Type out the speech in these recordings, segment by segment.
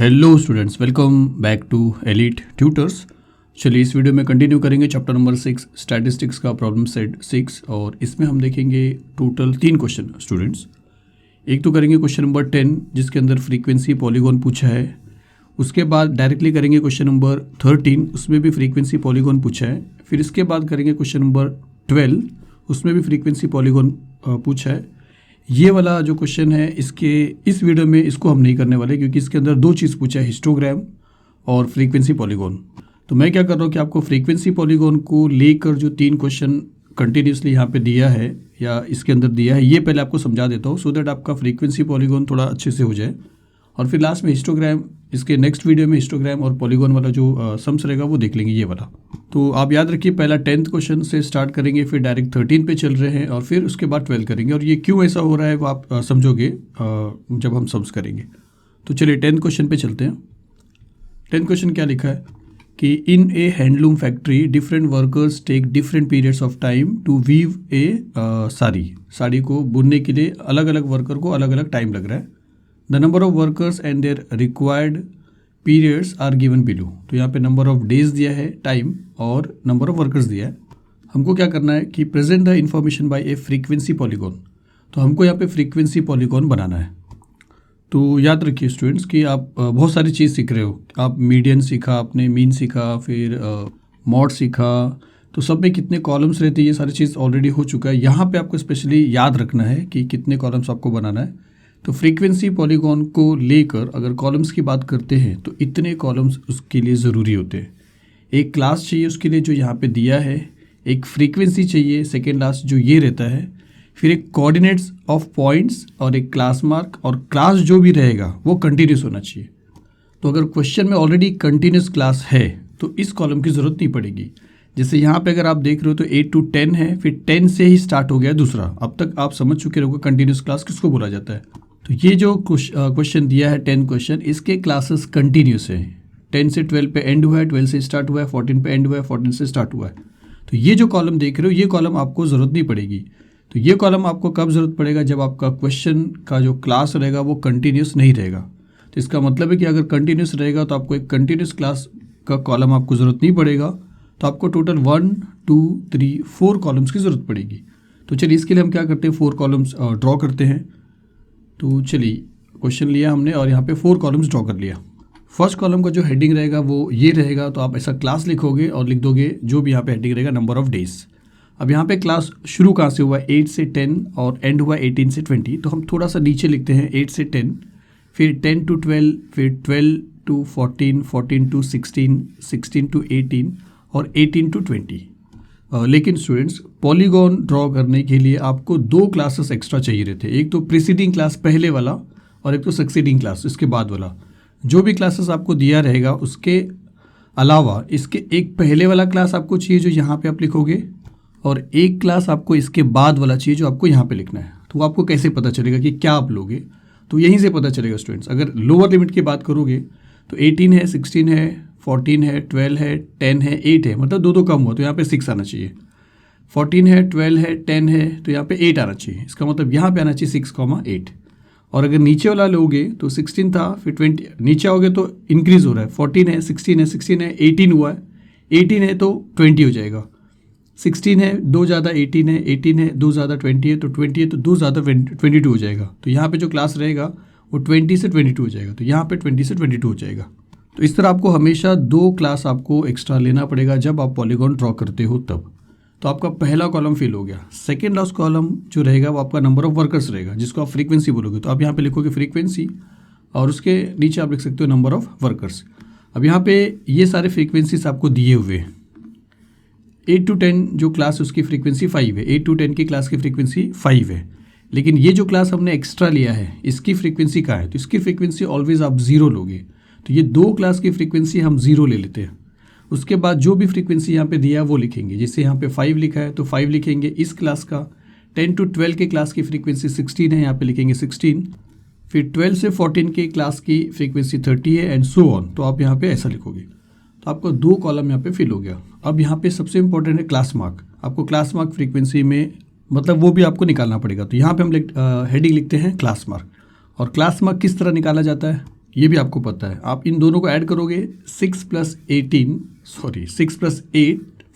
Hello students, welcome back to Elite Tutors. चलिए इस video में कंटिन्यू करेंगे चैप्टर नंबर 6 स्टैटिस्टिक्स का प्रॉब्लम सेट 6 और इसमें हम देखेंगे टोटल 3 क्वेश्चन स्टूडेंट्स। एक तो करेंगे क्वेश्चन नंबर 10 जिसके अंदर फ्रीक्वेंसी पॉलीगॉन पूछा है। उसके बाद डायरेक्टली करेंगे क्वेश्चन नंबर 13, उसमें भी फ्रीक्वेंसी पॉलीगॉन पूछा है। फिर इसके बाद करेंगे क्वेश्चन नंबर 12, उसमें भी फ्रीक्वेंसी पॉलीगॉन पूछा है। ये वाला जो क्वेश्चन है इस वीडियो में इसको हम नहीं करने वाले क्योंकि इसके अंदर 2 चीज़ पूछा है, हिस्टोग्राम और फ्रीक्वेंसी पॉलीगॉन। तो मैं क्या कर रहा हूँ कि आपको फ्रीक्वेंसी पॉलीगॉन को लेकर जो 3 क्वेश्चन कंटिन्यूसली यहाँ पे दिया है या इसके अंदर दिया है, ये पहले आपको समझा देता हूँ सो दैट आपका फ्रीक्वेंसी पॉलीगॉन थोड़ा अच्छे से हो जाए। और फिर लास्ट में हिस्टोग्राम, इसके नेक्स्ट वीडियो में हिस्टोग्राम और पॉलीगॉन वाला जो सम्स रहेगा वो देख लेंगे ये वाला। तो आप याद रखिए पहला 10th क्वेश्चन से स्टार्ट करेंगे, फिर डायरेक्ट 13 पे चल रहे हैं और फिर उसके बाद 12 करेंगे। और ये क्यों ऐसा हो रहा है वो आप समझोगे जब हम सम्स करेंगे। तो चलिए 10th क्वेश्चन पे चलते हैं। 10th क्वेश्चन क्या लिखा है कि in a handloom factory different workers take different periods of time to weave a sari को बुनने के लिए अलग अलग वर्कर को अलग अलग टाइम लग रहा है। The number of workers and their required periods are given below. तो यहाँ पे नंबर ऑफ डेज दिया है, टाइम और नंबर ऑफ वर्कर्स दिया है। हमको क्या करना है कि present the information bye A frequency polygon. तो हमको यहाँ पे फ्रीक्वेंसी पॉलीगॉन बनाना है। तो याद रखिए स्टूडेंट्स कि आप बहुत सारी चीज़ सीख रहे हो। आप मीडियन सीखा, आपने मीन सीखा, फिर मॉड सीखा। तो सब में कितने कॉलम्स रहते हैं ये सारी चीज़ ऑलरेडी हो चुका है। यहाँ पे आपको स्पेशली याद रखना है कि कितने कॉलम्स आपको बनाना है। तो फ्रीक्वेंसी पॉलीगॉन को लेकर अगर कॉलम्स की बात करते हैं तो इतने कॉलम्स उसके लिए ज़रूरी होते हैं। एक क्लास चाहिए उसके लिए जो यहाँ पे दिया है, एक फ्रीक्वेंसी चाहिए सेकेंड लास्ट जो ये रहता है, फिर एक कोऑर्डिनेट्स ऑफ पॉइंट्स और एक क्लास मार्क, और क्लास जो भी रहेगा वो कंटिन्यूस होना चाहिए। तो अगर क्वेश्चन में ऑलरेडी कंटिन्यूस क्लास है तो इस कॉलम की ज़रूरत नहीं पड़ेगी। जैसे यहाँ पे अगर आप देख रहे हो तो 8 to 10 है, फिर 10 से ही स्टार्ट हो गया दूसरा। अब तक आप समझ चुके रहोगे कंटिन्यूस क्लास किसको बोला जाता है। तो ये जो क्वेश्चन दिया है 10 क्वेश्चन, इसके क्लासेस कंटिन्यूस है। 10 से 12 पे एंड हुआ है, 12 से स्टार्ट हुआ है, 14 पे एंड हुआ है, 14 से स्टार्ट हुआ है। तो ये जो कॉलम देख रहे हो ये कॉलम आपको ज़रूरत नहीं पड़ेगी। तो ये कॉलम आपको कब ज़रूरत पड़ेगा, जब आपका क्वेश्चन का जो क्लास रहेगा वो कंटिन्यूस नहीं रहेगा। तो इसका मतलब है कि अगर कंटिन्यूस रहेगा तो आपको एक कंटिन्यूस क्लास का कॉलम आपको ज़रूरत नहीं पड़ेगा। तो आपको टोटल 1 2 3 4 कॉलम्स की ज़रूरत पड़ेगी। तो चलिए इसके लिए हम क्या करते हैं, 4 कॉलम्स ड्रॉ करते हैं। तो चलिए क्वेश्चन लिया हमने और यहाँ पे 4 कॉलम्स ड्रॉ कर लिया। फर्स्ट कॉलम का जो हेडिंग रहेगा वो ये रहेगा। तो आप ऐसा क्लास लिखोगे और लिख दोगे जो भी यहाँ पे हेडिंग रहेगा नंबर ऑफ डेज। अब यहाँ पे क्लास शुरू कहाँ से हुआ, 8 से 10 और एंड हुआ 18 से 20। तो हम थोड़ा सा नीचे लिखते हैं 8 से 10, फिर 10 to 12, फिर 12 to 14, 14 to 16, 16 to 18 और 18 to 20। लेकिन स्टूडेंट्स पॉलीगॉन ड्रॉ करने के लिए आपको 2 क्लासेस एक्स्ट्रा चाहिए रहते हैं। एक तो प्रीसीडिंग क्लास पहले वाला और एक तो सक्सीडिंग क्लास इसके बाद वाला। जो भी क्लासेस आपको दिया रहेगा उसके अलावा इसके एक पहले वाला क्लास आपको चाहिए जो यहाँ पे आप लिखोगे, और एक क्लास आपको इसके बाद वाला चाहिए जो आपको यहाँ पे लिखना है। तो आपको कैसे पता चलेगा कि क्या आप लोगे, तो यहीं से पता चलेगा स्टूडेंट्स। अगर लोअर लिमिट की बात करोगे तो 18 है, 16 है, 14 है, 12 है, 10 है, 8 है, मतलब 2 कम हुआ तो यहाँ पे 6 आना चाहिए। 14 है, 12 है, 10 है तो यहाँ पे 8 आना चाहिए। इसका मतलब यहाँ पे आना चाहिए 6,8। और अगर नीचे वाला लोगे तो 16 था, फिर 20 नीचे आओगे तो इंक्रीज़ हो रहा है। 14 है, 16 है, 16 है, 18 हुआ है, 18 है तो 20 हो जाएगा। 16 है, 2 ज़्यादा 18 है, 18 है, 2 ज़्यादा 20 है, तो 20 है तो 2 ज़्यादा 22 हो जाएगा। तो यहाँ पे जो क्लास रहेगा वो 20 से 22 हो जाएगा। तो यहाँ पे 20 से 22 हो जाएगा। तो इस तरह आपको हमेशा 2 क्लास आपको एक्स्ट्रा लेना पड़ेगा जब आप पॉलीगॉन ड्रॉ करते हो तब। तो आपका पहला कॉलम फिल हो गया। सेकेंड लास्ट कॉलम जो रहेगा वो आपका नंबर ऑफ वर्कर्स रहेगा जिसको आप फ्रीक्वेंसी बोलोगे। तो आप यहाँ पे लिखोगे फ्रीक्वेंसी और उसके नीचे आप लिख सकते हो नंबर ऑफ वर्कर्स। अब यहाँ पे ये सारे फ्रीक्वेंसीज आपको दिए हुए हैं। 8 to 10 जो क्लास उसकी फ्रीक्वेंसी 5 है, 8 to 10 की क्लास की फ्रीक्वेंसी 5 है। लेकिन ये जो क्लास हमने एक्स्ट्रा लिया है इसकी फ्रीक्वेंसी क्या है, तो इसकी फ्रीक्वेंसी ऑलवेज आप 0 लोगे। तो ये 2 क्लास की फ्रीक्वेंसी हम 0 ले लेते हैं। उसके बाद जो भी फ्रीक्वेंसी यहाँ पे दिया है वो लिखेंगे। जैसे यहाँ पे 5 लिखा है तो 5 लिखेंगे इस क्लास का। 10 to 12 के क्लास की फ्रीक्वेंसी 16 है, यहाँ पे लिखेंगे 16। फिर 12 से 14 के क्लास की फ्रीक्वेंसी 30 है एंड सो ऑन। तो आप यहाँ पे ऐसा लिखोगे। तो आपको 2 कॉलम यहाँ पे फिल हो गया। अब यहाँ पे सबसे इंपॉर्टेंट है क्लास मार्क। आपको क्लास मार्क फ्रीक्वेंसी में मतलब वो भी आपको निकालना पड़ेगा। तो यहाँ पे हम हेडिंग लिखते हैं क्लास मार्क। और क्लास मार्क किस तरह निकाला जाता है, ये भी आपको पता है। आप इन दोनों को ऐड करोगे 6 + 8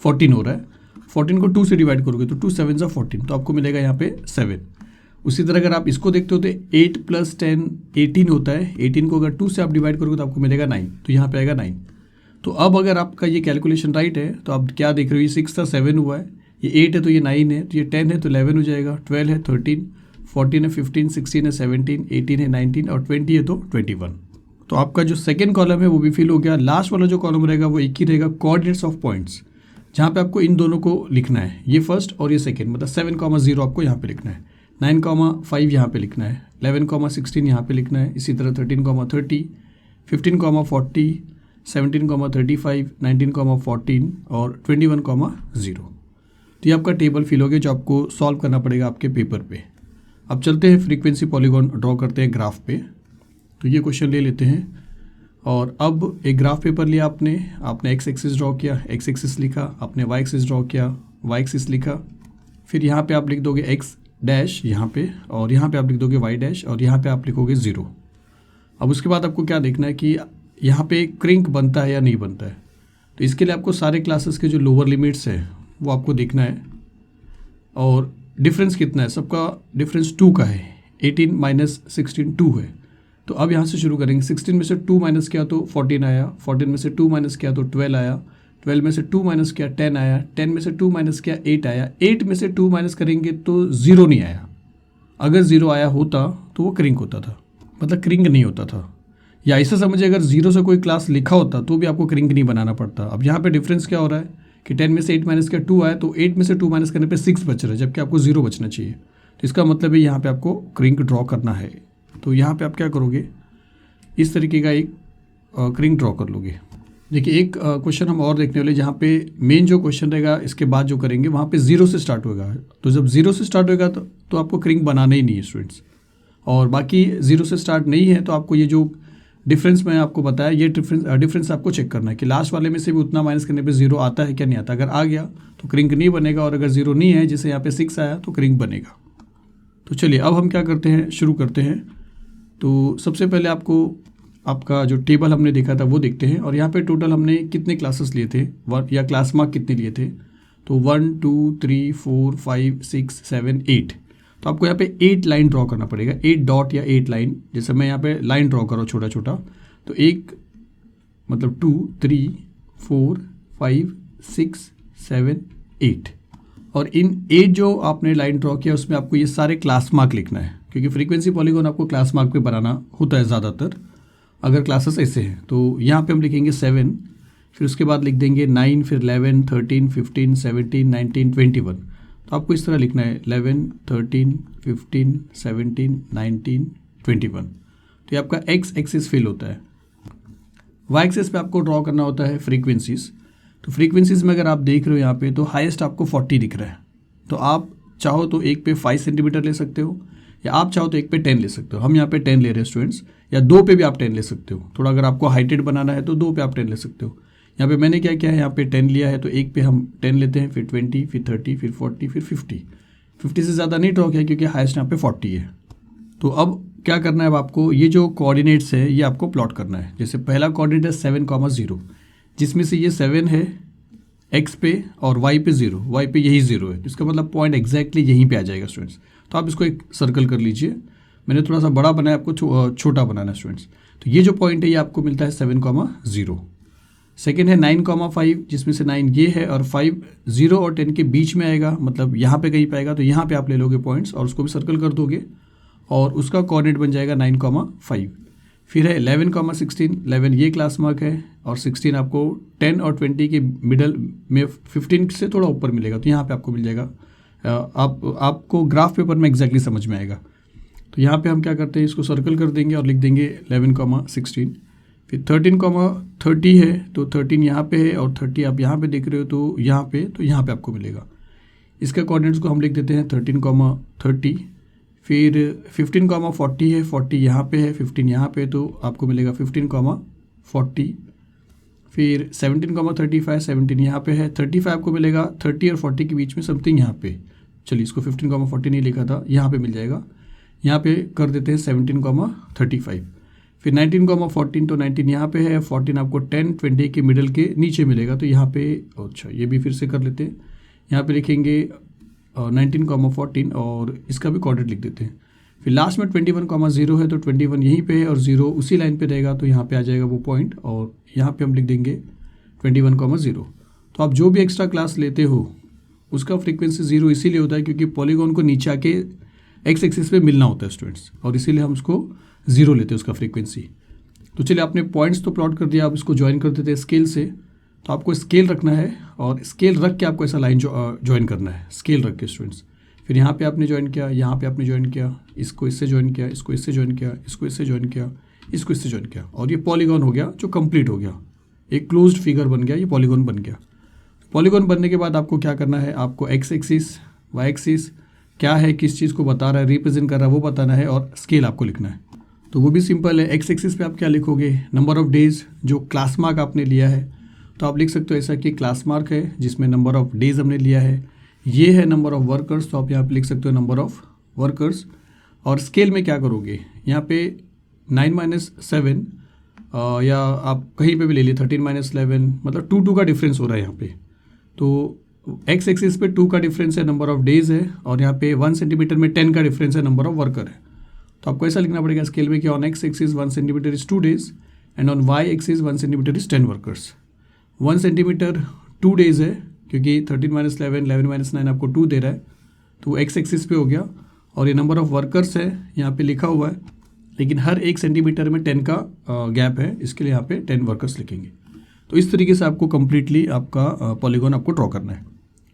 14 हो रहा है। 14 को 2 से डिवाइड करोगे तो 2 7 = 14, तो आपको मिलेगा यहाँ पे 7। उसी तरह अगर आप इसको देखते हो तो 8 + 10 18 होता है। 18 को अगर 2 से आप डिवाइड करोगे तो आपको मिलेगा 9, तो यहाँ पे आएगा 9। तो अब अगर आपका ये कैलकुलेशन राइट है तो आप क्या देख रहे हो, ये 6 था 7 हुआ है, ये 8 है तो ये 9 है, तो ये 10 है तो 11 हो जाएगा, 12 है 13, 14 है 15, 16 है 17, 18 है 19 और 20 है तो 21। तो आपका जो सेकेंड कॉलम है वो भी फिल हो गया। लास्ट वाला जो कॉलम रहेगा वो एक ही रहेगा, कोऑर्डिनेट्स ऑफ पॉइंट्स, जहाँ पे आपको इन दोनों को लिखना है, ये फर्स्ट और ये सेकेंड, मतलब 7,0 आपको यहाँ पे लिखना है, 9,5 यहाँ पे लिखना है, 11,16 यहाँ पे लिखना है, इसी तरह 13,30, 15,40, 17,35, 19,14 और 21,0। तो ये आपका टेबल फिल हो गया जो आपको सॉल्व करना पड़ेगा आपके पेपर पे। अब चलते हैं फ्रीक्वेंसी पॉलीगॉन ड्रॉ करते हैं ग्राफ पे। तो ये क्वेश्चन ले लेते हैं और अब एक ग्राफ पेपर लिया आपने एक्स एक्सिस ड्रॉ किया, एक्स एक्सिस लिखा, आपने वाई एक्सिस ड्रॉ किया, वाई एक्सिस लिखा, फिर यहाँ पे आप लिख दोगे एक्स डैश यहाँ पे, और यहाँ पे आप लिख दोगे वाई डैश, और यहाँ पे आप लिखोगे 0। अब उसके बाद आपको क्या देखना है कि यहाँ पे क्रिंक बनता है या नहीं बनता है। तो इसके लिए आपको सारे क्लासेस के जो लोअर लिमिट्स है वो आपको देखना है, और डिफरेंस कितना है, सबका डिफरेंस 2 का है, 18 - 16 2 है। तो अब यहाँ से शुरू करेंगे, 16 में से 2 माइनस किया तो 14 आया, 14 में से 2 माइनस किया तो 12 आया, 12 में से 2 माइनस किया 10 आया, 10 में से 2 माइनस किया 8 आया, 8 में से 2 माइनस करेंगे तो 0 नहीं आया। अगर 0 आया होता तो वो क्रिंक होता था, मतलब क्रिंक नहीं होता था। या ऐसा समझिए अगर 0 से कोई क्लास लिखा होता तो भी आपको क्रिंक नहीं बनाना पड़ता। अब यहाँ पे डिफरेंस क्या हो रहा है कि 10 में से 8 माइनस किया 2 आया, तो 8 में से 2 माइनस करने पे 6 बच रहा है, जबकि आपको 0 बचना चाहिए। तो इसका मतलब है यहाँ पे आपको क्रिंक ड्रॉ करना है। तो यहाँ पे आप क्या करोगे, इस तरीके का एक क्रिंक ड्रॉ कर लोगे। देखिए एक क्वेश्चन हम और देखने वाले, जहाँ पे मेन जो क्वेश्चन रहेगा इसके बाद जो करेंगे वहाँ पे 0 से स्टार्ट होगा। तो जब 0 से स्टार्ट होगा तो आपको क्रिंक बनाना ही नहीं है स्टूडेंट्स, और बाकी 0 से स्टार्ट नहीं है तो आपको ये जो डिफरेंस मैं आपको बताया, ये डिफरेंस आपको चेक करना है कि लास्ट वाले में से भी उतना माइनस करने पे 0 आता है क्या नहीं आता। अगर आ गया तो क्रिंक नहीं बनेगा, और अगर 0 नहीं है, जैसे यहाँ पे 6 आया, तो क्रिंक बनेगा। तो चलिए अब हम क्या करते हैं, शुरू करते हैं। तो सबसे पहले आपका जो टेबल हमने देखा था वो देखते हैं, और यहाँ पे टोटल हमने कितने क्लासेस लिए थे या क्लास मार्क कितने लिए थे। तो 1 2 3 4 5 6 7 8। तो आपको यहाँ पे 8 लाइन ड्रॉ करना पड़ेगा, 8 डॉट या 8 लाइन। जैसे मैं यहाँ पे लाइन ड्रॉ कर रहा हूँ छोटा छोटा, तो 1 मतलब 2 3 4 5 6 7 8। और इन 8 जो आपने लाइन ड्रॉ किया उसमें आपको ये सारे क्लास मार्क लिखना है, क्योंकि फ्रीक्वेंसी पॉलीगॉन आपको क्लास मार्क पे बनाना होता है ज़्यादातर अगर क्लासेस ऐसे हैं। तो यहाँ पे हम लिखेंगे 7, फिर उसके बाद लिख देंगे 9, फिर 11 13 15 17 19 21। तो आपको इस तरह लिखना है 11 13 15 17 19 21। तो ये आपका एक्स एक्सिस फिल होता है। वाई एक्सिस पे आपको ड्रॉ करना होता है फ्रीक्वेंसीज। तो फ्रीक्वेंसीज में अगर आप देख रहे हो यहाँ पे, तो हाईएस्ट आपको 40 दिख रहा है। तो आप चाहो तो एक पे 5 सेंटीमीटर ले सकते हो, या आप चाहो तो एक पे 10 ले सकते हो। हम यहाँ पे 10 ले रहे हैं स्टूडेंट्स, या 2 पे भी आप 10 ले सकते हो। थोड़ा अगर आपको हाइटेड बनाना है तो 2 पे आप 10 ले सकते हो। यहाँ पे मैंने क्या किया है, यहाँ पे 10 लिया है, तो एक पे हम 10 लेते हैं, फिर 20, फिर 30, फिर 40, फिर 50। 50 से ज़्यादा नहीं ड्रॉ किया क्योंकि हाईएस्ट यहाँ पे 40 है। तो अब क्या करना है, अब आपको ये जो कोऑर्डिनेट्स है ये आपको प्लॉट करना है। जैसे पहला कोऑर्डिनेट है 7,0, जिसमें से ये 7 है एक्स पे और वाई पे 0, वाई पे यही 0 है। इसका मतलब पॉइंट एग्जैक्टली यहीं पे आ जाएगा स्टूडेंट्स। तो आप इसको एक सर्कल कर लीजिए। मैंने थोड़ा सा बड़ा बनाया, आपको छोटा बनाना है स्टूडेंट्स। तो ये जो पॉइंट है ये आपको मिलता है 7,0। सेकेंड है 9,5, जिसमें से 9 ये है, और 5 0 और 10 के बीच में आएगा, मतलब यहाँ पे कहीं पाएगा। तो यहाँ पे आप ले लोगे पॉइंट्स और उसको भी सर्कल कर दोगे, और उसका कोऑर्डिनेट बन जाएगा 9,5। फिर है 11,16, 11 ये क्लास मार्क है, और 16 आपको 10 और 20 के मिडल में 15 से थोड़ा ऊपर मिलेगा। तो यहाँ पे आपको मिल जाएगा। आपको ग्राफ पेपर में एग्जैक्टली समझ में आएगा। तो यहाँ पे हम क्या करते हैं, इसको सर्कल कर देंगे और लिख देंगे 11,16। फिर 13,30 है, तो 13 यहाँ पे है, और 30 आप यहाँ पे देख रहे हो, तो यहाँ पे आपको मिलेगा। इसके कोऑर्डिनेट्स को हम लिख देते हैं 13,30। फिर 15,40 है, 40 यहाँ पे है, 15 यहाँ पे, तो आपको मिलेगा 15,40। फिर 17,35, 17 यहाँ पे है, 35 आपको मिलेगा 30 और 40 के बीच में समथिंग यहाँ पे। चलिए इसको 15,40 नहीं लिखा था, यहाँ पे मिल जाएगा। यहाँ पे कर देते हैं 17,35। फिर 19,14 तो 19 यहाँ पे है, 14 आपको 10 20 के मिडल के नीचे मिलेगा, तो यहाँ पे अच्छा ये भी फिर से कर लेते हैं। यहाँ पे लिखेंगे 19,14 और इसका भी कोऑर्डिनेट लिख देते हैं। फिर लास्ट में 21,0 है, तो 21 यहीं पे है और 0 उसी लाइन पे रहेगा, तो यहाँ पे आ जाएगा वो पॉइंट और यहाँ पे हम लिख देंगे 21,0। तो आप जो भी एक्स्ट्रा क्लास लेते हो उसका फ्रीक्वेंसी 0 इसीलिए होता है क्योंकि पॉलीगॉन को नीचे आके एक्स एक्सिस पे मिलना होता है स्टूडेंट्स, और इसीलिए हम उसको 0 लेते हैं उसका फ्रीक्वेंसी। तो चलिए आपने पॉइंट्स तो प्लॉट कर दिया, आप इसको ज्वाइन कर देते हैं स्केल से। तो आपको स्केल रखना है और स्केल रख के आपको ऐसा लाइन ज्वाइन करना है, स्केल रख के स्टूडेंट्स। फिर यहाँ पे आपने ज्वाइन किया, यहाँ पे आपने ज्वाइन किया, इसको इससे ज्वाइन किया, इसको इससे ज्वाइन किया, इसको इससे ज्वाइन किया, इसको इससे ज्वाइन किया, और ये पॉलीगॉन हो गया जो कंप्लीट हो गया, एक क्लोज्ड फिगर बन गया, ये पॉलीगॉन बन गया। पॉलीगॉन बनने के बाद आपको क्या करना है, आपको एक्स एक्सिस वाई एक्सिस क्या है, किस चीज़ को बता रहा है, रिप्रेजेंट कर रहा है, वो बताना है, और स्केल आपको लिखना है। तो वो भी सिंपल है। एक्स एक्सिस पे आप क्या लिखोगे, नंबर ऑफ डेज जो क्लास मार्क आपने लिया है, तो आप लिख सकते हो ऐसा कि क्लास मार्क है जिसमें नंबर ऑफ डेज हमने लिया है, ये है नंबर ऑफ वर्कर्स, तो आप यहाँ पे लिख सकते हो नंबर ऑफ वर्कर्स। और स्केल में क्या करोगे, यहाँ पे 9 - 7 या आप कहीं पे भी ले लिए 13 - 11, मतलब 2 का डिफरेंस हो रहा है यहाँ पे। तो एक्स एक्सिस पे 2 का डिफरेंस है, नंबर ऑफ डेज है, और यहाँ पे 1 सेंटीमीटर में 10 का डिफरेंस है, नंबर ऑफ वर्कर है। तो आपको ऐसा लिखना पड़ेगा स्केल में कि on X axis 1 centimetre is 2 days and on Y axis 1 centimetre is 10 workers. 1 centimetre 2 days है क्योंकि 13 - 11 11 - 9 आपको 2 दे रहा है, तो एक्स एक्सिस पे हो गया। और ये नंबर ऑफ वर्कर्स है, यहाँ पे लिखा हुआ है, लेकिन हर 1 सेंटीमीटर में 10 का गैप है, इसके लिए यहाँ पे 10 वर्कर्स लिखेंगे। तो इस तरीके से आपको कंप्लीटली आपका पॉलीगॉन आपको ड्रॉ करना है।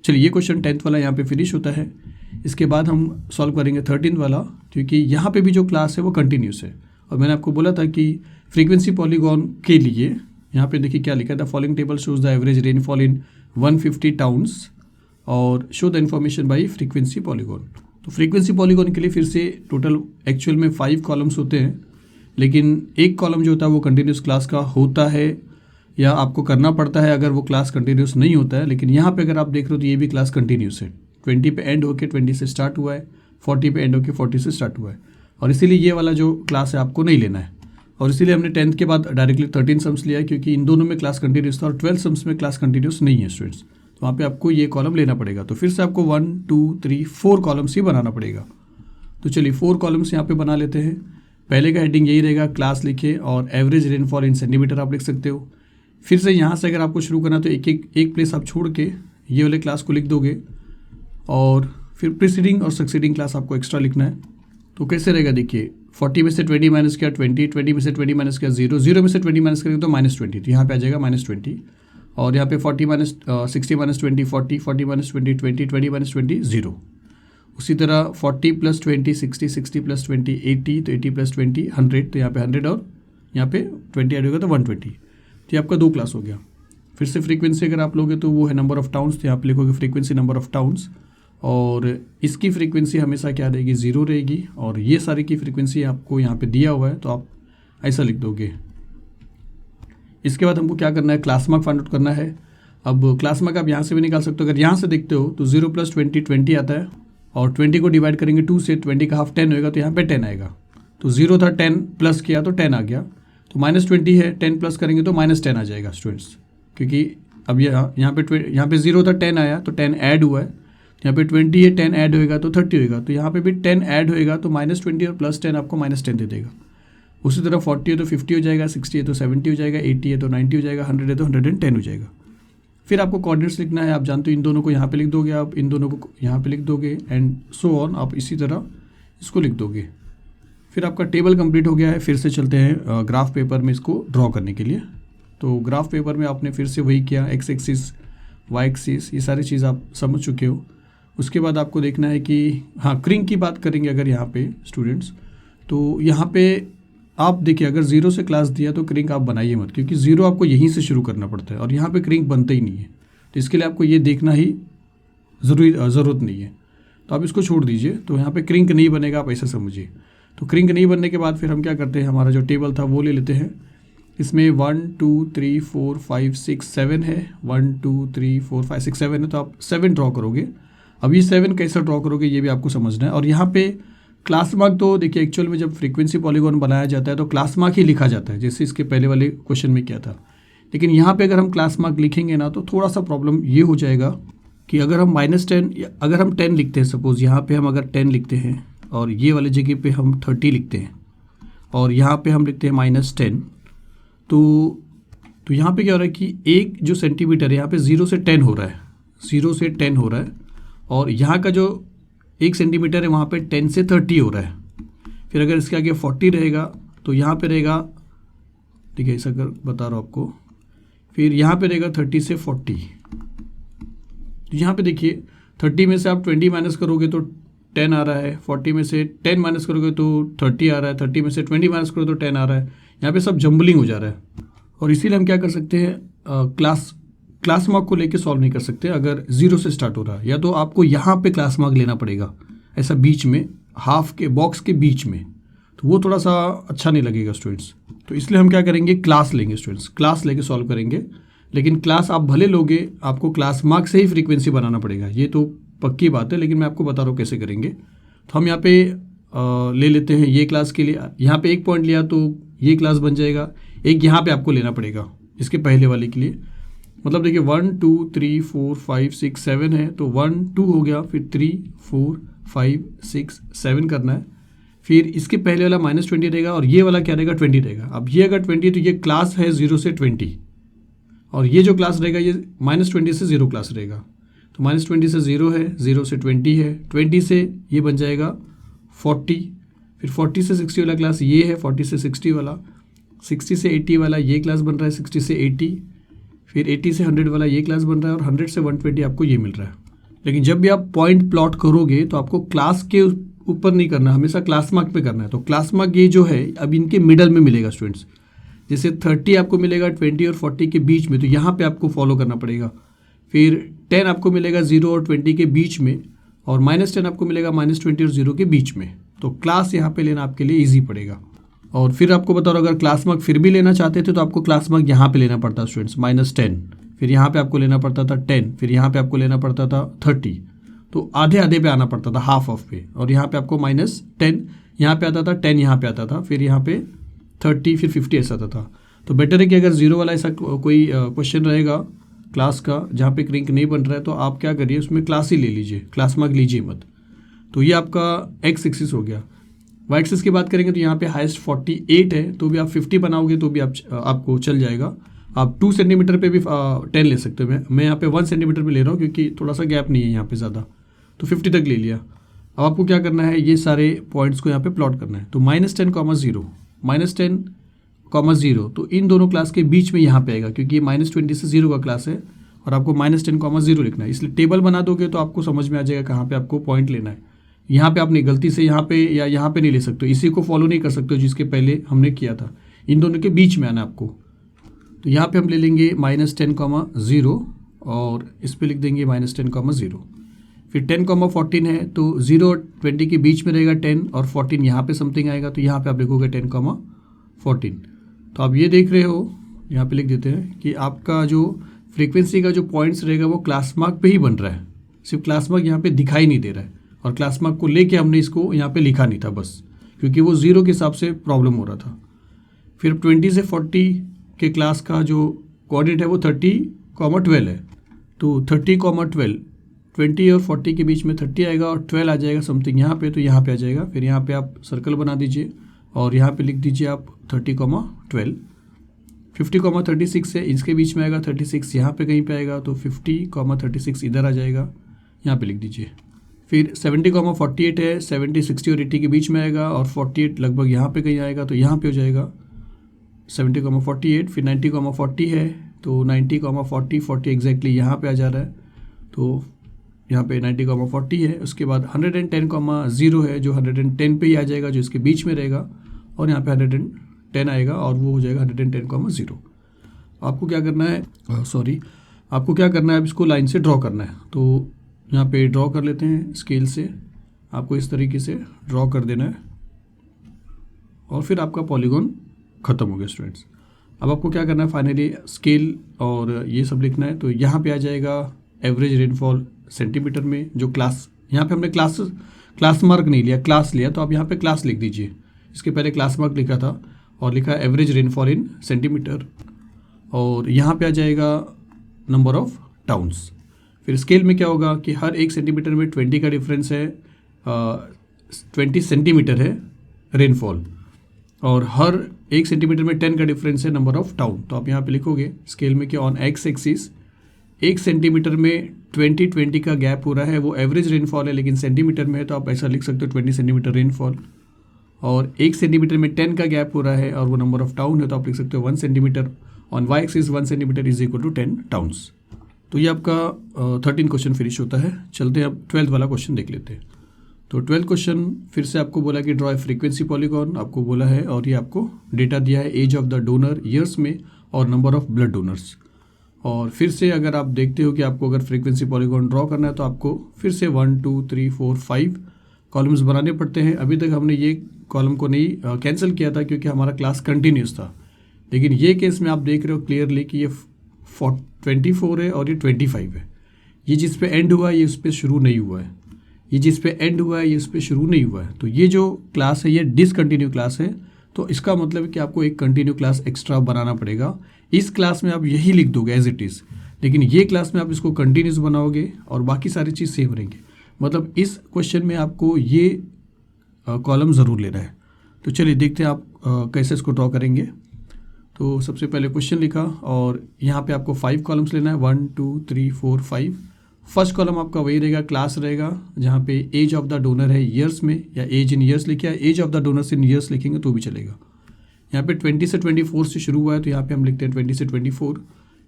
चलिए ये क्वेश्चन 10th वाला यहाँ पे फिनिश होता है। इसके बाद हम सॉल्व करेंगे 13th वाला, क्योंकि यहाँ पे भी जो क्लास है वो कंटिन्यूस है। और मैंने आपको बोला था कि फ्रीक्वेंसी पॉलीगॉन के लिए यहाँ पे देखिए क्या लिखा था, following table shows the average rainfall in 150 towns और show the information by frequency polygon. तो फ्रीक्वेंसी पॉलीगॉन के लिए फिर से टोटल एक्चुअल में 5 कॉलम्स होते हैं, लेकिन एक कॉलम जो होता है वो कंटिन्यूस क्लास का होता है या आपको करना पड़ता है अगर वो क्लास कंटिन्यूस नहीं होता है। लेकिन यहाँ पे अगर आप देख रहे हो तो ये भी क्लास कंटिन्यूस है। 20 पे एंड होकर 20 से स्टार्ट हुआ है, 40 पे एंड होकर 40 से स्टार्ट हुआ है, और इसीलिए ये वाला जो क्लास है आपको नहीं लेना है। और इसीलिए हमने 10th के बाद डायरेक्टली 13 सम्स लिया है, क्योंकि इन दोनों में क्लास कंटिन्यूस था और 12 सम्स में क्लास कंटिन्यूस नहीं है स्टूडेंट्स। तो वहाँ पे आपको ये कॉलम लेना पड़ेगा। तो फिर से आपको 1 2 3 4 कॉलम्स ही बनाना पड़ेगा। तो चलिए 4 कॉलम्स यहाँ पे बना लेते हैं। पहले का हेडिंग यही रहेगा, क्लास लिखे और एवरेज रेनफॉल इन सेंटीमीटर आप लिख सकते हो। फिर से यहाँ से अगर आपको शुरू करना तो एक प्लेस आप छोड़ के ये वाले क्लास को लिख दोगे, और फिर प्रीसीडिंग और सक्सीडिंग क्लास आपको एक्स्ट्रा लिखना है। तो कैसे रहेगा देखिए, 40 में से 20 माइनस किया 20, 20 में से 20 माइनस किया 0, 0 में से 20 माइनस करेंगे तो -20, तो यहाँ पे आ जाएगा -20। और यहाँ पे 40 - 60 - 20 40, 40 - 20 20, 20 - 20 0। उसी तरह 40 + 20 60, 60 + 20 80, तो 80 + 20 100, तो यहाँ पे 100 और यहाँ पे 20 ऐड होगा तो 120। तो ये आपका 2 क्लास हो गया। फिर से फ्रीक्वेंसी अगर आप लोगे तो वो है नंबर ऑफ़ टाउन्स, तो यहाँ पे लिखोगे फ्रीक्वेंसी नंबर ऑफ़ टाउन्स, और इसकी फ्रीक्वेंसी हमेशा क्या रहेगी, 0 रहेगी। और ये सारी की फ्रीक्वेंसी आपको यहाँ पे दिया हुआ है, तो आप ऐसा लिख दोगे। इसके बाद हमको क्या करना है, क्लास मार्क फाइंड आउट करना है। अब क्लास मार्क आप यहाँ से भी निकाल सकते हो। अगर यहाँ से देखते हो तो 0 + 20 20 आता है, और 20 को डिवाइड करेंगे 2 से, 20 का हाफ 10 होगा, तो यहाँ पे 10 आएगा। तो 0 था, 10 प्लस किया तो 10 आ गया। तो -20 है, 10 प्लस करेंगे तो -10 आ जाएगा स्टूडेंट्स, क्योंकि अब यहाँ पे 0 था, 10 आया तो 10 ऐड हुआ है। यहाँ पे 20 है, 10 ऐड होएगा तो 30 होएगा, तो यहाँ पे भी 10 ऐड होएगा तो -20 और +10 आपको -10 दे देगा। उसी तरह 40 है तो 50 हो जाएगा, 60 है तो 70 हो जाएगा, 80 है तो 90 हो जाएगा, 100 है तो 110 हो जाएगा। फिर आपको कोऑर्डिनेट्स लिखना है। आप जानते हो इन दोनों को यहाँ पे लिख दोगे, आप इन दोनों को यहाँ पे लिख दोगे, एंड सो ऑन, आप इसी तरह इसको लिख दोगे। फिर आपका टेबल कंप्लीट हो गया है। फिर से चलते हैं ग्राफ पेपर में इसको ड्रॉ करने के लिए। तो ग्राफ पेपर में आपने फिर से वही किया, एक्स एक्सिस वाई एक्सिस, ये सारी चीज़ आप समझ चुके हो। उसके बाद आपको देखना है कि हाँ, क्रिंक की बात करेंगे अगर यहाँ पे स्टूडेंट्स, तो यहाँ पे आप देखिए अगर 0 से क्लास दिया तो क्रिंक आप बनाइए मत, क्योंकि 0 आपको यहीं से शुरू करना पड़ता है और यहाँ पे क्रिंक बनता ही नहीं है। तो इसके लिए आपको ये देखना ही ज़रूरत नहीं है, तो आप इसको छोड़ दीजिए। तो यहाँ पे क्रिंक नहीं बनेगा, आप ऐसा समझिए। तो क्रिंक नहीं बनने के बाद फिर हम क्या करते हैं, हमारा जो टेबल था वो ले लेते हैं। इसमें 1 2 3 4 5 6 7 है, 1 2 3 4 5 6 7 है, तो आप 7 ड्रॉ करोगे। अब ये 7 कैसे ड्रॉ करोगे ये भी आपको समझना है। और यहाँ पे क्लास मार्क तो देखिए एक्चुअल में जब फ्रीक्वेंसी पॉलीगॉन बनाया जाता है तो क्लास मार्क ही लिखा जाता है, जैसे इसके पहले वाले क्वेश्चन में क्या था। लेकिन यहाँ पे अगर हम क्लास मार्क लिखेंगे ना तो थोड़ा सा प्रॉब्लम ये हो जाएगा कि अगर हम -10 अगर हम 10 लिखते हैं, सपोज यहाँ पे हम अगर 10 लिखते हैं और ये वाले जगह पे हम 30 लिखते हैं और यहाँ पे हम लिखते हैं -10, तो यहाँ पे क्या हो रहा है कि एक जो सेंटीमीटर है यहाँ पे 0 से 10 हो रहा है, 0 से 10 हो रहा है, और यहाँ का जो 1 सेंटीमीटर है वहाँ पे 10 से 30 हो रहा है। फिर अगर इसके आगे 40 रहेगा तो यहाँ पे रहेगा, ठीक है ऐसा कर बता रहा हूँ आपको, फिर यहाँ पे रहेगा 30 से 40। तो यहाँ पे देखिए 30 में से आप 20 माइनस करोगे तो 10 आ रहा है, 40 में से 10 माइनस करोगे तो 30 आ रहा है, 30 में से 20 माइनस करो तो 10 आ रहा है। यहाँ पे सब जम्बलिंग हो जा रहा है, और इसीलिए हम क्या कर सकते हैं, क्लास मार्क को लेके सॉल्व नहीं कर सकते अगर 0 से स्टार्ट हो रहा है, या तो आपको यहाँ पे क्लास मार्क लेना पड़ेगा ऐसा बीच में, हाफ के बॉक्स के बीच में, तो वो थोड़ा सा अच्छा नहीं लगेगा स्टूडेंट्स। तो इसलिए हम क्या करेंगे, क्लास लेंगे स्टूडेंट्स, क्लास लेके सॉल्व करेंगे। लेकिन क्लास आप भले लोगे, आपको क्लास मार्क से ही फ्रीक्वेंसी बनाना पड़ेगा, ये तो पक्की बात है, लेकिन मैं आपको बता रहा हूँ कैसे करेंगे। तो हम यहाँ पे ले लेते हैं ये क्लास के लिए, यहाँ पे 1 पॉइंट लिया तो ये क्लास बन जाएगा, एक यहाँ पे आपको लेना पड़ेगा इसके पहले वाले के लिए। मतलब देखिए 1 2 3 4 5 6 7 है, तो 1 2 हो गया, फिर 3 4 5 6 7 करना है। फिर इसके पहले वाला -20 रहेगा और ये वाला क्या रहेगा, 20 रहेगा। अब ये अगर 20 तो ये क्लास है 0 से 20, और ये जो क्लास रहेगा ये -20 से 0 क्लास रहेगा। तो -20 से 0 है, 0 से 20 है, 20 से ये बन जाएगा 40, फिर 40 से 60 वाला क्लास ये है, 40 से 60 वाला, 60 से 80 वाला ये क्लास बन रहा है, 60 से 80, फिर 80 से 100 वाला ये क्लास बन रहा है, और 100 से 120 आपको ये मिल रहा है। लेकिन जब भी आप पॉइंट प्लॉट करोगे तो आपको क्लास के ऊपर नहीं करना, हमेशा क्लास मार्क पे करना है। तो क्लास मार्क ये जो है अब इनके मिडल में मिलेगा स्टूडेंट्स, जैसे 30 आपको मिलेगा 20 और 40 के बीच में, तो यहाँ पे आपको फॉलो करना पड़ेगा। फिर 10 आपको मिलेगा 0 और 20 के बीच में, और -10 आपको मिलेगा -20 और 0 के बीच में। तो क्लास यहाँ पे लेना आपके लिए ईजी पड़ेगा। और फिर आपको बता रहा हूँ, अगर क्लास मार्क फिर भी लेना चाहते थे तो आपको क्लास मार्क यहाँ पे लेना पड़ता स्टूडेंट्स, -10, फिर यहाँ पे आपको लेना पड़ता था 10, फिर यहाँ पे आपको लेना पड़ता था 30, तो आधे आधे पे आना पड़ता था, हाफ ऑफ पे, और यहाँ पे आपको -10 यहाँ पे आता था, 10 यहाँ पे आता था, फिर यहाँ पे 30, फिर 50 ऐसा आता था। तो बेटर है कि अगर 0 वाला ऐसा कोई क्वेश्चन रहेगा क्लास का जहाँ पे क्रिंक नहीं बन रहा है, तो आप क्या करिए उसमें क्लास ही ले लीजिए, क्लास मार्क लीजिए मत। तो ये आपका एक्स एक्सिस हो गया। वाई एक्सिस की बात करेंगे तो यहाँ पे हाईएस्ट 48 है, तो भी आप 50 बनाओगे तो भी आपको चल जाएगा। आप 2 सेंटीमीटर पे भी 10 ले सकते हो। मैं यहाँ पे 1 सेंटीमीटर पे ले रहा हूँ क्योंकि थोड़ा सा गैप नहीं है यहाँ पे ज़्यादा, तो 50 तक ले लिया। अब आपको क्या करना है, ये सारे पॉइंट्स को यहाँ पे प्लॉट करना है। तो -10, 0, -10, 0, तो इन दोनों क्लास के बीच में यहाँ पे आएगा, क्योंकि ये -20 से 0 का क्लास है और आपको -10, 0 लिखना है। इसलिए टेबल बना दोगे तो आपको समझ में आ जाएगा कहाँ पे आपको पॉइंट लेना है। यहाँ पे आपने गलती से यहाँ पे या यहाँ पे नहीं ले सकते, इसी को फॉलो नहीं कर सकते जिसके पहले हमने किया था। इन दोनों के बीच में आना आपको। तो यहाँ पे हम ले लेंगे -10, 0 और इस पे लिख देंगे -10, 0। फिर 10, 14 है, तो 0 और 20 के बीच में रहेगा 10, और 14 यहाँ पे समथिंग आएगा, तो यहाँ पे आप लिखोगे 10, 14। तो आप ये देख रहे हो, यहाँ पे लिख देते हैं कि आपका जो फ्रीक्वेंसी का जो पॉइंट्स रहेगा वो क्लास मार्क पे ही बन रहा है, सिर्फ क्लास मार्क यहाँ पे दिखाई नहीं दे रहा है, और क्लास मार्क को लेके हमने इसको यहाँ पे लिखा नहीं था बस, क्योंकि वो 0 के हिसाब से प्रॉब्लम हो रहा था। फिर 20 से 40 के क्लास का जो कोऑर्डिनेट है वो 30, 12 है, तो 30, 12, 20 और 40 के बीच में 30 आएगा और 12 आ जाएगा समथिंग यहाँ पे, तो यहाँ पे आ जाएगा। फिर यहाँ पे आप सर्कल बना दीजिए और यहाँ पे लिख दीजिए आप 30, 12। 50, 36 है, इसके बीच में आएगा 36 यहाँ पे कहीं पे आएगा, तो 50, 36 इधर आ जाएगा, यहाँ पे लिख दीजिए। फिर 70, 48 है, 70, 60 और 80 के बीच में आएगा, और 48 लगभग यहाँ पे कहीं आएगा, तो यहाँ पे हो जाएगा 70, 48। फिर 90, 40 है, तो 90, 40, 40 एग्जैक्टली यहाँ पे आ जा रहा है, तो यहाँ पे 90, 40 है। उसके बाद 110, 0 है, जो 110 पे ही आ जाएगा, जो इसके बीच में रहेगा, और यहाँ पे 110 आएगा और वो हो जाएगा 110, 0। आपको क्या करना है, आपको क्या करना है, अब इसको लाइन से ड्रॉ करना है। तो यहाँ पे ड्रॉ कर लेते हैं स्केल से, आपको इस तरीके से ड्रॉ कर देना है, और फिर आपका पॉलीगॉन ख़त्म हो गया स्टूडेंट्स। अब आपको क्या करना है, फाइनली स्केल और ये सब लिखना है। तो यहाँ पे आ जाएगा एवरेज रेनफॉल सेंटीमीटर में, जो क्लास यहाँ पे हमने क्लास क्लास मार्क नहीं लिया, क्लास लिया, तो आप यहाँ पे क्लास लिख दीजिए। इसके पहले क्लास मार्क लिखा था और लिखा एवरेज रेनफॉल इन सेंटीमीटर, और यहाँ पे आ जाएगा नंबर ऑफ टाउन्स। फिर स्केल में क्या होगा कि हर 1 सेंटीमीटर में 20 का डिफरेंस है, 20 सेंटीमीटर है रेनफॉल, और हर 1 सेंटीमीटर में 10 का डिफरेंस है नंबर ऑफ टाउन। तो आप यहाँ पे लिखोगे स्केल में कि ऑन एक्स एक्सिस 1 सेंटीमीटर में 20 का गैप हो रहा है, वो एवरेज रेनफॉल है, लेकिन सेंटीमीटर में है तो आप ऐसा लिख सकते हो 20 सेंटीमीटर रेनफॉल। और 1 सेंटीमीटर में 10 का गैप हो रहा है और वो नंबर ऑफ टाउन है, तो आप लिख सकते हो 1 centimetre. On Y axis 1 centimetre is equal to 10 towns. तो ये आपका 13 क्वेश्चन फिनिश होता है। चलते हैं अब 12th वाला क्वेश्चन देख लेते हैं। तो 12th क्वेश्चन फिर से आपको बोला कि ड्रॉ ए फ्रीक्वेंसी पॉलीगॉन आपको बोला है, और ये आपको डेटा दिया है age of the donor years में और नंबर ऑफ ब्लड डोनर्स। और फिर से अगर आप देखते हो कि आपको अगर फ्रीक्वेंसी पॉलीगॉन ड्रॉ करना है तो आपको फिर से 1 2 3 4 5 कॉलम्स बनाने पड़ते हैं। अभी तक हमने ये कॉलम को नहीं कैंसिल किया था क्योंकि हमारा क्लास कंटिन्यूस था, लेकिन ये केस में आप देख रहे हो क्लियरली कि ये 24 है और ये 25 है। ये जिस पे एंड हुआ है ये उस पर शुरू नहीं हुआ है, ये जिस पे एंड हुआ है ये उस पर शुरू नहीं हुआ है। तो ये जो क्लास है ये डिसकंटिन्यू क्लास है, तो इसका मतलब है कि आपको एक कंटिन्यू क्लास एक्स्ट्रा बनाना पड़ेगा। इस क्लास में आप यही लिख दोगे एज इट इज़, लेकिन ये क्लास में आप इसको कंटिन्यूस बनाओगे और बाकी सारी चीज़ सेम रहेंगे। मतलब इस क्वेश्चन में आपको ये कॉलम ज़रूर लेना है। तो चलिए देखते हैं आप कैसे इसको ड्रॉ करेंगे। तो सबसे पहले क्वेश्चन लिखा और यहाँ पे आपको 5 कॉलम्स लेना है, 1 2 3 4 5। फर्स्ट कॉलम आपका वही रहेगा, क्लास रहेगा, जहाँ पे एज ऑफ द डोनर है ईयर्स में, या एज इन ईयर्स लिखे, या age of the donors in years लिखेंगे तो भी चलेगा। यहाँ पे 20 से 24 से शुरू हुआ है, तो यहाँ पे हम लिखते हैं 20 से 24,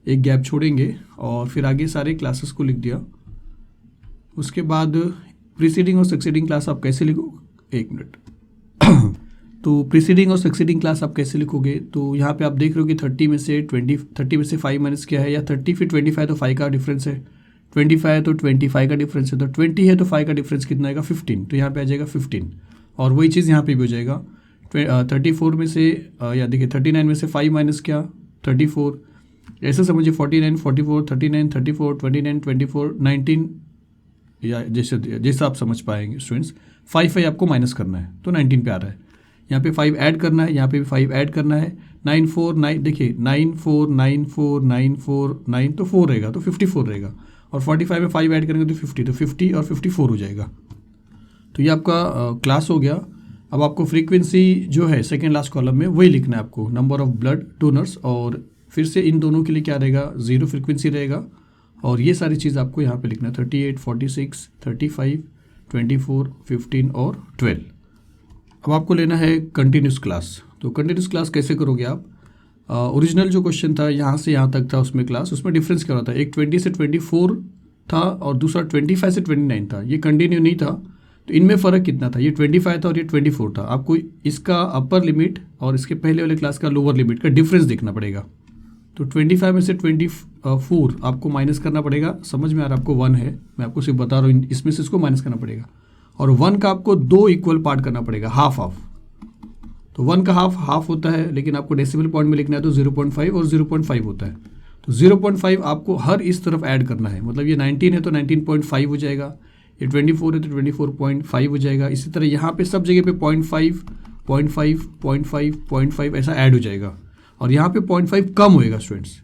एक गैप छोड़ेंगे और फिर आगे सारे क्लासेस को लिख दिया। उसके बाद प्रीसीडिंग और सक्सीडिंग क्लास आप कैसे लिखो, एक मिनट तो प्रीसीडिंग और सक्सीडिंग क्लास आप कैसे लिखोगे, तो यहाँ पे आप देख रहे हो कि 30 में से 5 माइनस क्या है, या 30 फिर 25 तो 5 का डिफरेंस है, 25 है तो 25 का डिफरेंस है, तो 20 है तो 5 का डिफरेंस कितना आएगा 15, तो यहाँ पे आ जाएगा 15। और वही चीज़ यहाँ पे भी हो जाएगा, 34 में से या देखिए 39 में से 5 माइनस क्या 34, ऐसा समझिए 49 44 39 34 29 24 19, या जैसा आप समझ पाएंगे स्टूडेंट्स। 5 आपको माइनस करना है तो 19 पे आ रहा है, यहाँ पे 5 ऐड करना है, यहाँ पे भी 5 ऐड करना है। 9 4 9 देखिए 9 4 9 4 9 4 9 तो 4 रहेगा, तो 54 रहेगा, और 45 में 5 ऐड करेंगे तो 50, तो 50 और 54 हो जाएगा। तो ये आपका क्लास हो गया। अब आपको फ्रीक्वेंसी जो है सेकेंड लास्ट कॉलम में वही लिखना है आपको, नंबर ऑफ ब्लड डोनर्स, और फिर से इन दोनों के लिए क्या रहेगा 0 फ्रीक्वेंसी रहेगा, और ये सारी चीज़ आपको यहाँ पे लिखना है 38 46 35 24 15 और 12। अब आपको लेना है कंटिन्यूस क्लास। तो कंटिन्यूस क्लास कैसे करोगे आप, ओरिजिनल जो क्वेश्चन था यहाँ से यहाँ तक था उसमें क्लास, उसमें डिफरेंस क्या होता है, एक 20 से 24 था और दूसरा 25 से 29 था, ये कंटिन्यू नहीं था, तो इनमें फ़र्क कितना था, ये 25 था और ये 24 था। आपको इसका अपर लिमिट और इसके पहले वाले क्लास का लोअर लिमिट का डिफरेंस देखना पड़ेगा। तो 25 में से 24 आपको माइनस करना पड़ेगा, समझ में आ रहा है आपको 1 है, मैं आपको सिर्फ बता रहा हूँ, इसमें से इसको माइनस करना पड़ेगा, और 1 का आपको 2 इक्वल पार्ट करना पड़ेगा, हाफ हाफ। तो 1 का हाफ होता है, लेकिन आपको डेसिमल पॉइंट में लिखना है तो 0.5 और 0.5 होता है। तो 0.5 आपको हर इस तरफ ऐड करना है, मतलब ये 19 है तो 19.5 हो जाएगा, ये 24 है तो 24.5 हो जाएगा। इसी तरह यहाँ पे सब जगह पे 0.5 0.5 0.5 0.5 ऐसा ऐड हो जाएगा, और यहाँ पे 0.5 कम होएगा स्टूडेंट्स।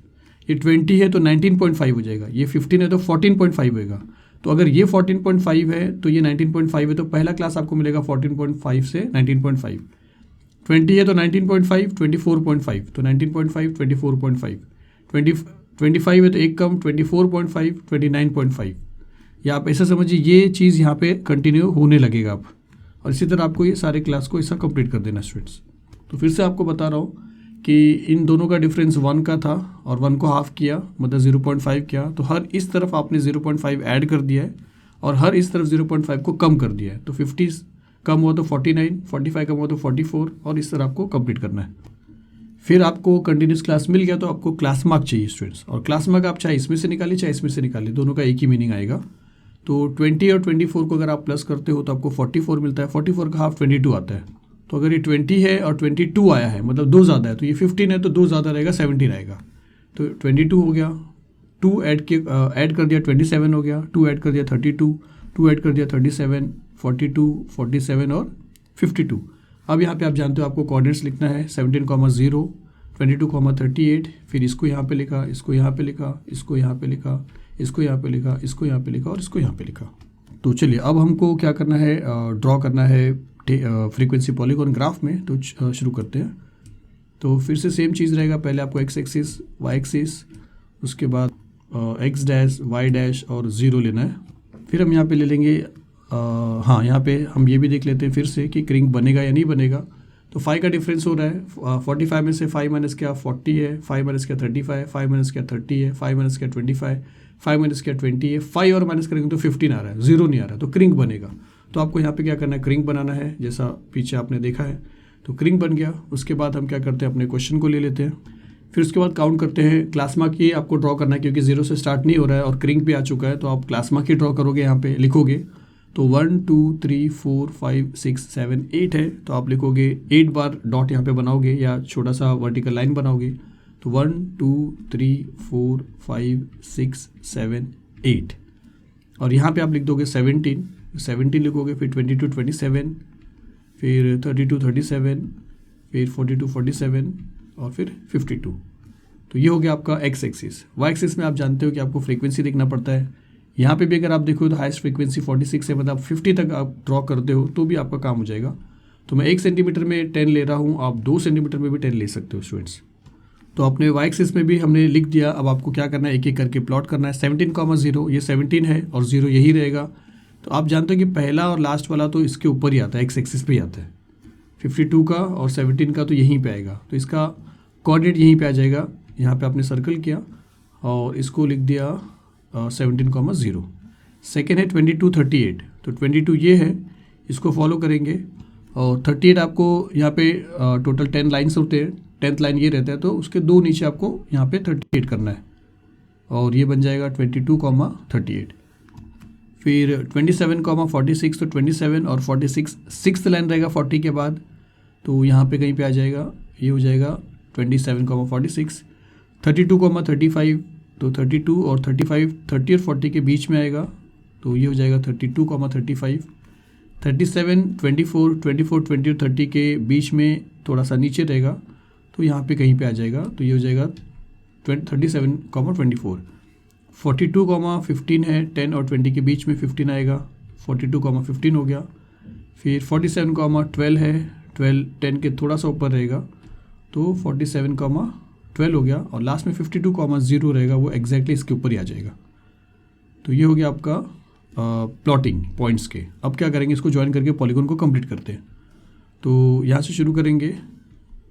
ये 20 है तो 19.5 हो जाएगा, ये 15 है तो 14.5 होएगा। तो अगर ये 14.5 है तो ये 19.5 है, तो पहला क्लास आपको मिलेगा 14.5 से 19.5। 20 है तो 19.5 24.5, तो 19.5 24.5, 25 है तो एक कम 24.5 29.5, या आप ऐसा समझिए ये चीज़ यहाँ पे कंटिन्यू होने लगेगा आप, और इसी तरह आपको ये सारे क्लास को ऐसा कंप्लीट कर देना स्टूडेंट्स। तो फिर से आपको बता रहा हूँ कि इन दोनों का डिफरेंस 1 का था और 1 को हाफ किया, मतलब 0.5 किया, तो हर इस तरफ आपने 0.5 ऐड कर दिया है और हर इस तरफ 0.5 को कम कर दिया है। तो 50 कम हुआ तो 49, 45 कम हुआ तो 44, और इस तरह आपको कंप्लीट करना है। फिर आपको कंटिन्यूस क्लास मिल गया तो आपको क्लास मार्क चाहिए स्टूडेंट्स, और क्लास मार्क आप चाहे इसमें से निकालिए चाहे इसमें से निकालिए, दोनों का एक ही मीनिंग आएगा। तो 20 और 24 को अगर आप प्लस करते हो तो आपको 44 मिलता है, 44 का हाफ 22 आता है। तो अगर ये 20 है और 22 आया है, मतलब 2 ज़्यादा है, तो ये 15 है तो 2 ज़्यादा रहेगा 17 आएगा। तो 22 हो गया, 2 ऐड कर दिया 27 हो गया, 2 ऐड कर दिया 32, 2 ऐड कर दिया 37, 42, 47 और 52। अब यहाँ पे आप जानते हो आपको कोऑर्डिनेट्स लिखना है 17,0, 22,38, फिर इसको यहाँ पे लिखा, इसको यहाँ पे लिखा, इसको यहाँ पे लिखा, इसको यहाँ पे लिखा, इसको यहाँ पे लिखा और इसको यहाँ पे लिखा। तो चलिए अब हमको क्या करना है, ड्रॉ करना है फ्रीक्वेंसी पॉलीगॉन ग्राफ में। तो शुरू करते हैं। तो फिर से सेम चीज़ रहेगा, पहले आपको एक्स एक्सिस, वाई एक्सिस, उसके बाद एक्स डैश, वाई डैश और 0 लेना है। फिर हम यहाँ पे ले लेंगे, हाँ यहाँ पे हम ये भी देख लेते हैं फिर से कि क्रिंक बनेगा या नहीं बनेगा। तो 5 का डिफरेंस हो रहा है, 45 में से 5 माइनस क्या 40 है, 5 माइनस क्या 35, 5 माइनस क्या 30 है, 5 माइनस क्या 25, 5 माइनस क्या 20 है, 5 और माइनस करेंगे तो 15 आ रहा है, 0 नहीं आ रहा है, तो क्रिंक बनेगा। तो आपको यहाँ पे क्या करना है, क्रिंक बनाना है, जैसा पीछे आपने देखा है। तो क्रिंक बन गया। उसके बाद हम क्या करते हैं, अपने क्वेश्चन को ले लेते हैं। फिर उसके बाद काउंट करते हैं। क्लास मार्क ही आपको ड्रॉ करना है क्योंकि 0 से स्टार्ट नहीं हो रहा है और क्रिंक भी आ चुका है, तो आप क्लास मार्क ही ड्रॉ करोगे, यहाँ पे लिखोगे। तो 1 2 3 4 5 6 7 8 है, तो आप लिखोगे 8 बार डॉट यहाँ पे बनाओगे या छोटा सा वर्टिकल लाइन बनाओगे। तो 1 2 3 4 5 6 7 8 और यहाँ पे आप लिख दोगे 17 लिखोगे, फिर 22 27, फिर 32 37, फिर 42 47 और फिर 52। तो ये हो गया आपका एक्स एक्सिस। वाई एक्सिस में आप जानते हो कि आपको फ्रीक्वेंसी देखना पड़ता है। यहाँ पे भी अगर आप देखो तो हाईएस्ट फ्रीक्वेंसी 46 है, मतलब 50 तक आप ड्रॉ करते हो तो भी आपका काम हो जाएगा। तो मैं 1 सेंटीमीटर में 10 ले रहा हूँ, आप 2 सेंटीमीटर में भी 10 ले सकते हो स्टूडेंट्स। तो अपने वाई एक्सिस में भी हमने लिख दिया। अब आपको क्या करना है, एक एक करके प्लॉट करना है। 17,0 ये 17 है और 0 यही रहेगा। तो आप जानते हो कि पहला और लास्ट वाला तो इसके ऊपर ही आता है, एक्स एक्सिस पे ही आता है। 52 का और 17 का तो यहीं पे आएगा, तो इसका कोऑर्डिनेट यहीं पे आ जाएगा। यहाँ पे आपने सर्कल किया और इसको लिख दिया 17,0। सेकेंड है 22 38, तो 22 ये है, इसको फॉलो करेंगे। और 38 आपको यहाँ पे टोटल 10 लाइन्स होते हैं, 10th लाइन ये रहता है, तो उसके 2 नीचे आपको यहाँ पे 38 करना है और ये बन जाएगा 22,38। फिर 27,46, तो 27 और 46 6th लाइन रहेगा 40 के बाद, तो यहाँ पे कहीं पे आ जाएगा, ये हो जाएगा 27,46। 32,35, तो 32 और 35 30 और 40 के बीच में आएगा, तो ये हो जाएगा 32,35। 37 24 24 20 और 30 के बीच में थोड़ा सा नीचे रहेगा, तो यहाँ पे कहीं पे आ जाएगा, तो ये हो जाएगा 37,24। 42,15 है, 10 और 20 के बीच में 15 आएगा, 42,15 हो गया। फिर 47,12 है, 12 10 के थोड़ा सा ऊपर रहेगा, तो 47,12 हो गया। और लास्ट में 52,0 रहेगा, वो एग्जैक्टली इसके ऊपर ही आ जाएगा। तो ये हो गया आपका प्लॉटिंग पॉइंट्स के। अब क्या करेंगे, इसको ज्वाइन करके पॉलीगॉन को कंप्लीट करते हैं। तो यहाँ से शुरू करेंगे,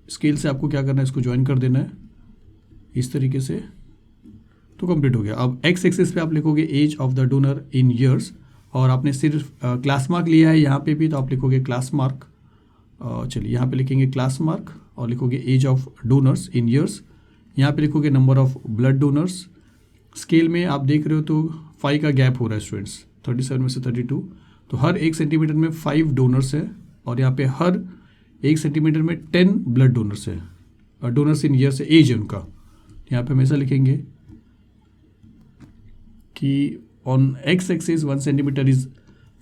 स्केल से आपको क्या करना है, इसको ज्वाइन कर देना है इस तरीके से, तो कंप्लीट हो गया। अब एक्स एक्सिस पे आप लिखोगे age of the donor in years, और आपने सिर्फ क्लास मार्क लिया है यहाँ पे भी, तो आप लिखोगे क्लास मार्क। चलिए यहाँ पे लिखेंगे क्लास मार्क और लिखोगे age of donors in years. यहाँ पे लिखोगे number of blood donors. Scale में आप देख रहे हो तो 5 का गैप हो रहा है स्टूडेंट्स, 37 में से 32, तो हर 1 सेंटीमीटर में 5 डोनर्स है, और यहाँ पे हर 1 सेंटीमीटर में 10 ब्लड डोनर्स है। डोनर्स इन ईयर से एज है उनका, यहाँ पे हमेशा लिखेंगे कि on X axis 1 centimetre is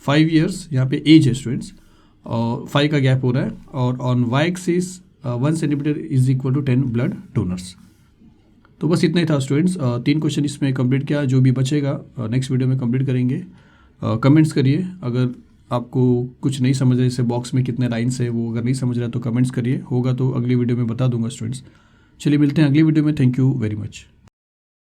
5 years, यहाँ पे एज है स्टूडेंट्स, और 5 का गैप हो रहा है। और on Y axis 1 centimetre is equal to 10 blood donors. तो बस इतना ही था स्टूडेंट्स, 3 क्वेश्चन इसमें कंप्लीट किया। जो भी बचेगा नेक्स्ट वीडियो में कंप्लीट करेंगे। कमेंट्स करिए अगर आपको कुछ नहीं समझ रहा, जैसे बॉक्स में कितने लाइन्स है वो अगर नहीं समझ रहा तो कमेंट्स करिए, होगा तो अगली वीडियो में बता दूंगा स्टूडेंट्स। चलिए मिलते हैं अगली वीडियो में। Thank you very much.